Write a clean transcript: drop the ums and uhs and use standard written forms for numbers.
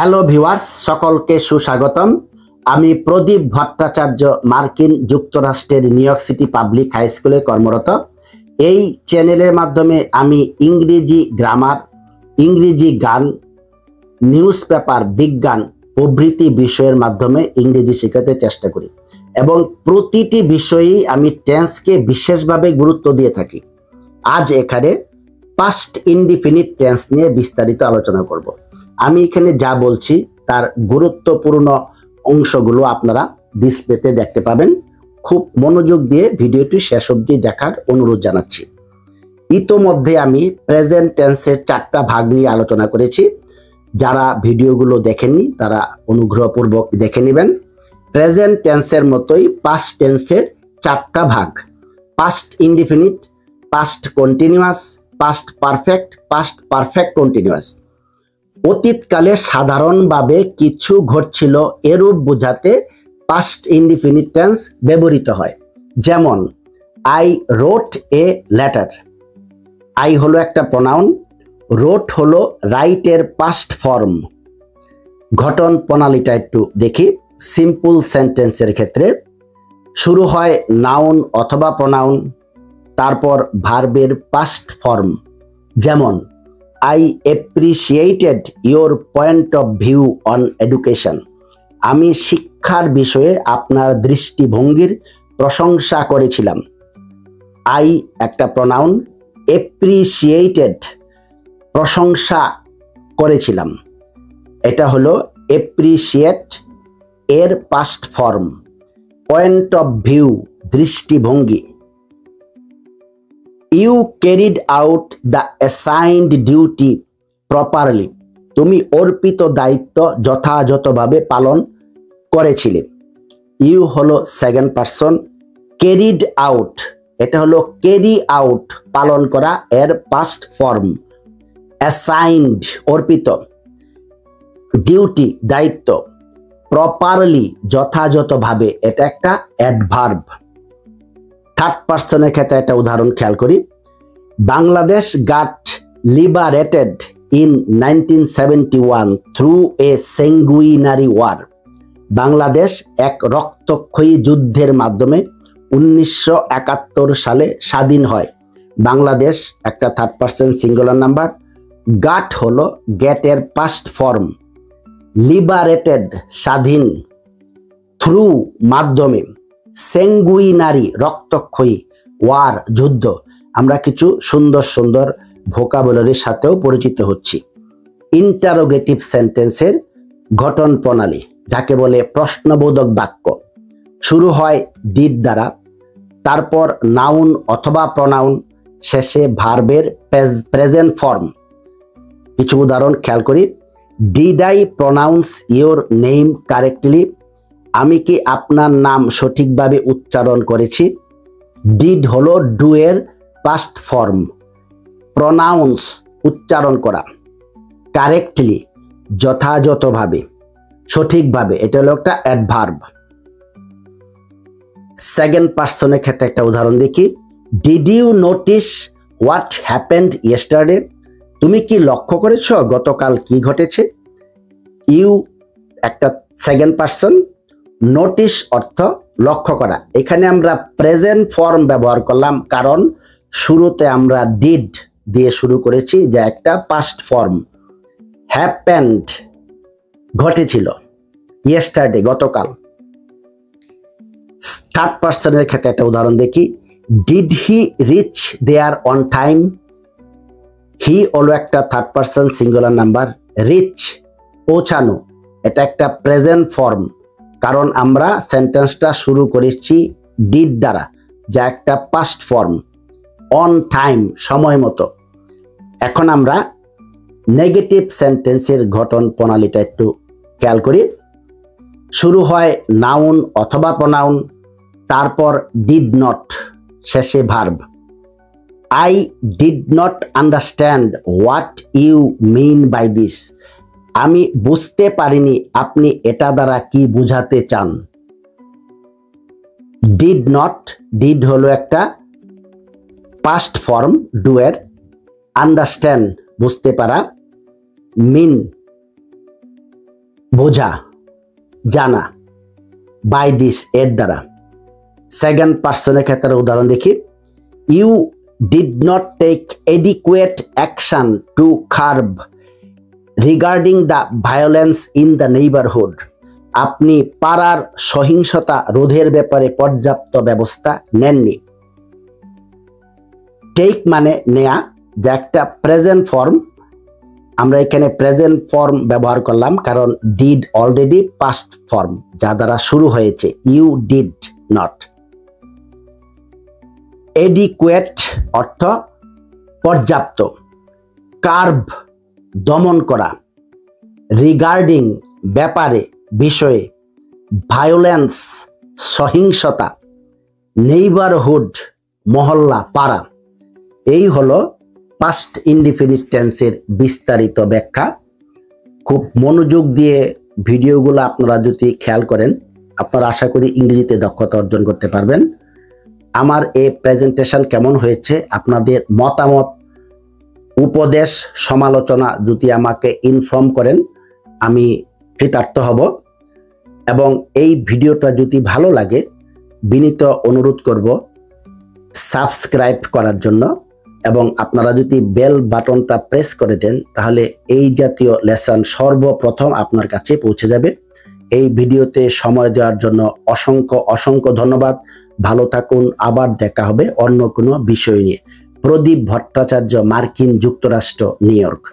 Hello viewers, সকলকে সুস্বাগতম। আমি প্রদীপ ভট্টাচার্য, মার্কিন যুক্তরাষ্ট্রের New York City public high স্কুলে কর্মরত। এই চ্যানেলের মাধ্যমে আমি ইংরেজি গ্রামার, ইংরেজি গান, নিউজ পেপার, বিজ্ঞান প্রভৃতি বিষয়ের মাধ্যমে ইংরেজি শেখাতে চেষ্টা করি এবং প্রতিটি বিষয়েই আমি টেন্সকে বিশেষভাবে গুরুত্ব দিয়ে থাকি। আজ এখানে পাস্ট ইনডিফিনিট টেন্স নিয়ে বিস্তারিত আলোচনা করব। আমি এখানে যা বলছি তার গুরুত্বপূর্ণ অংশগুলো আপনারা ডিসপ্লেতে দেখতে পাবেন। খুব মনোযোগ দিয়ে ভিডিওটি শেষ অবধি দেখার অনুরোধ জানাচ্ছি। ইতোমধ্যে আমি প্রেজেন্ট টেন্সের 4টা ভাগ নিয়ে আলোচনা করেছি। যারা ভিডিওগুলো দেখেননি তারা অনুগ্রহপূর্বক দেখে নেবেন। প্রেজেন্ট টেন্সের মতোই পাস্ট টেন্সের 4টা ভাগ: past indefinite, past continuous, past perfect, past perfect continuous. অতীতকালে সাধারণভাবে কিছু ঘটছিল এরূপ বোঝাতে পাস্ট ইনডিফিনিট টেন্স ব্যবহৃত হয়। যেমন আই রোট এ লেটার। আই হলো একটা প্রনাউন, রোট হলো রাইটের পাস্ট ফর্ম। ঘটন প্রণালীটা একটু দেখি। সিম্পল সেন্টেন্সের ক্ষেত্রে শুরু হয় নাউন অথবা প্রনাউন, তারপর ভার্বের পাস্ট ফর্ম। যেমন I appreciated your point of view on education. আমি শিক্ষার বিষয়ে আপনার দৃষ্টিভঙ্গির প্রশংসা করেছিলাম। I একটা প্রনাউন, appreciated প্রশংসা করেছিলাম, এটা হলো appreciate এর past form. Point of view দৃষ্টিভঙ্গি। You carried out the assigned duty properly. তুমি অর্পিত দায়িত্ব যথাযথভাবে পালন করেছিলে। ইউ হলো সেকেন্ড পারসন। ক্যারিড আউট, এটা হলো ক্যারি আউট পালন করা, এর পাস্ট ফর্ম। অ্যাসাইন্ড অর্পিত, ডিউটি দায়িত্ব, প্রপারলি যথাযথভাভাবে, এটা একটা অ্যাডভার্ব। থার্ড পার্সনের ক্ষেত্রে একটা উদাহরণ খেয়াল করি। Bangladesh got liberated in 1971 through a sanguinary war. Bangladesh এক রক্তক্ষয়ী যুদ্ধের মাধ্যমে 1971 সালে স্বাধীন হয়। বাংলাদেশ একটা থার্ড পার্সন সিঙ্গুলার নাম্বার। গাট হলো গেটের পাস্ট ফর্ম। লিবারেটেড স্বাধীন, থ্রু মাধ্যমে, স্যাঙ্গুইনারি রক্তক্ষয়ী, ওয়ার যুদ্ধ। আমরা কিছু সুন্দর সুন্দর ভোকাবুলারির সাথেও পরিচিত হচ্ছি। ইন্টারোগেটিভ সেন্টেন্সের গঠন প্রণালী, যাকে বলে প্রশ্নবোধক বাক্য, শুরু হয় ডিড দ্বারা, তারপর নাউন অথবা প্রনাউন, শেষে ভার্বের প্রেজেন্ট ফর্ম। কিছু উদাহরণ খেয়াল করি। Did I pronounce your name correctly? আমি কি আপনার নাম সঠিকভাবে উচ্চারণ করেছি? ডিড হলো ডু এর পাস্ট ফর্ম। প্রনাউন্স উচ্চারণ করা, কারেক্টলি যথাযথভাবে, সঠিকভাবে, এটা হলো একটা অ্যাডভার্ব। সেকেন্ড পার্সনের ক্ষেত্রে একটা উদাহরণ দেখি। Did you notice what happened yesterday? তুমি কি লক্ষ্য করেছো গতকাল কি ঘটেছে? ইউ একটা সেকেন্ড পার্সন, নোটিস অর্থ লক্ষ্য করা। এখানে আমরা প্রেজেন্ট ফর্ম ব্যবহার করলাম কারণ শুরুতে আমরা ডিড দিয়ে শুরু করেছি, যা একটা পাস্ট ফর্ম। হ্যাপেন্ড ঘটেছিল, ইয়েস্টারডে গতকাল। থার্ড পার্সনের ক্ষেত্রে একটা উদাহরণ দেখি। Did he reach there on time? He হলো একটা third person singular number. Reach পৌঁছানো, এটা একটা প্রেজেন্ট ফর্ম কারণ আমরা সেন্টেন্সটা শুরু করেছি ডিড দ্বারা, যা একটা পাস্ট ফর্ম। অন টাইম সময় মতো। এখন আমরা নেগেটিভ সেন্টেন্সের গঠন প্রণালীটা একটু খেয়াল করি। শুরু হয় নাউন অথবা প্রনাউন, তারপর ডিড নট, শেষে verb. I did not understand what you mean by this. আমি বুঝতে পারিনি আপনি এটা দ্বারা কি বুঝাতে চান। ডিড নট, ডিড হলো একটা পাস্ট ফর্ম ডু এর। আন্ডারস্ট্যান্ড বুঝতে পারা, মিন বোঝা, জানা, বাই দিস এর দ্বারা। সেকেন্ড পার্সনের ক্ষেত্রে উদাহরণ দেখি, you did not take adequate action to curb regarding the violence in the neighbourhood. আপনি পাড়ার সহিংসতা রোধের ব্যাপারে পর্যাপ্ত ব্যবস্থা নেননি। টেক মানে নেয়া, যা একটা প্রেজেন্ট ফর্ম। আমরা এখানে প্রেজেন্ট ফর্ম ব্যবহার করলাম কারণ ডিড অলরেডি পাস্ট ফর্ম, যা দ্বারা শুরু হয়েছে। You did not. এডিকুয়েট অর্থ পর্যাপ্ত, কার্ভ দমন করা, রিগার্ডিং ব্যাপারে বিষয়ে, ভায়োলেন্স সহিংসতা, নেইবারহুড মহল্লা পাড়া। এই হলো পাস্ট ইনডিফিনিট টেন্সের বিস্তারিত ব্যাখ্যা। খুব মনোযোগ দিয়ে ভিডিওগুলো আপনারা যদি খেয়াল করেন, আপনারা আশা করি ইংরেজিতে দক্ষতা অর্জন করতে পারবেন। আমার এই প্রেজেন্টেশন কেমন হয়েছে, আপনাদের মতামত, উপদেশ, সমালোচনা যদি আমাকে ইনফর্ম করেন, আমি কৃতার্থ হব। এবং এই ভিডিওটা যদি ভালো লাগে, বিনীত অনুরোধ করব সাবস্ক্রাইব করার জন্য, এবং আপনারা যদি বেল বাটনটা প্রেস করে দেন তাহলে এই জাতীয় লেসন সর্বপ্রথম আপনার কাছে পৌঁছে যাবে। এই ভিডিওতে সময় দেওয়ার জন্য অসংখ্য অসংখ্য ধন্যবাদ। ভালো থাকুন, আবার দেখা হবে অন্য কোনো বিষয় নিয়ে। প্রদীপ ভট্টাচার্য, মার্কিন যুক্তরাষ্ট্র, নিউ ইয়র্ক।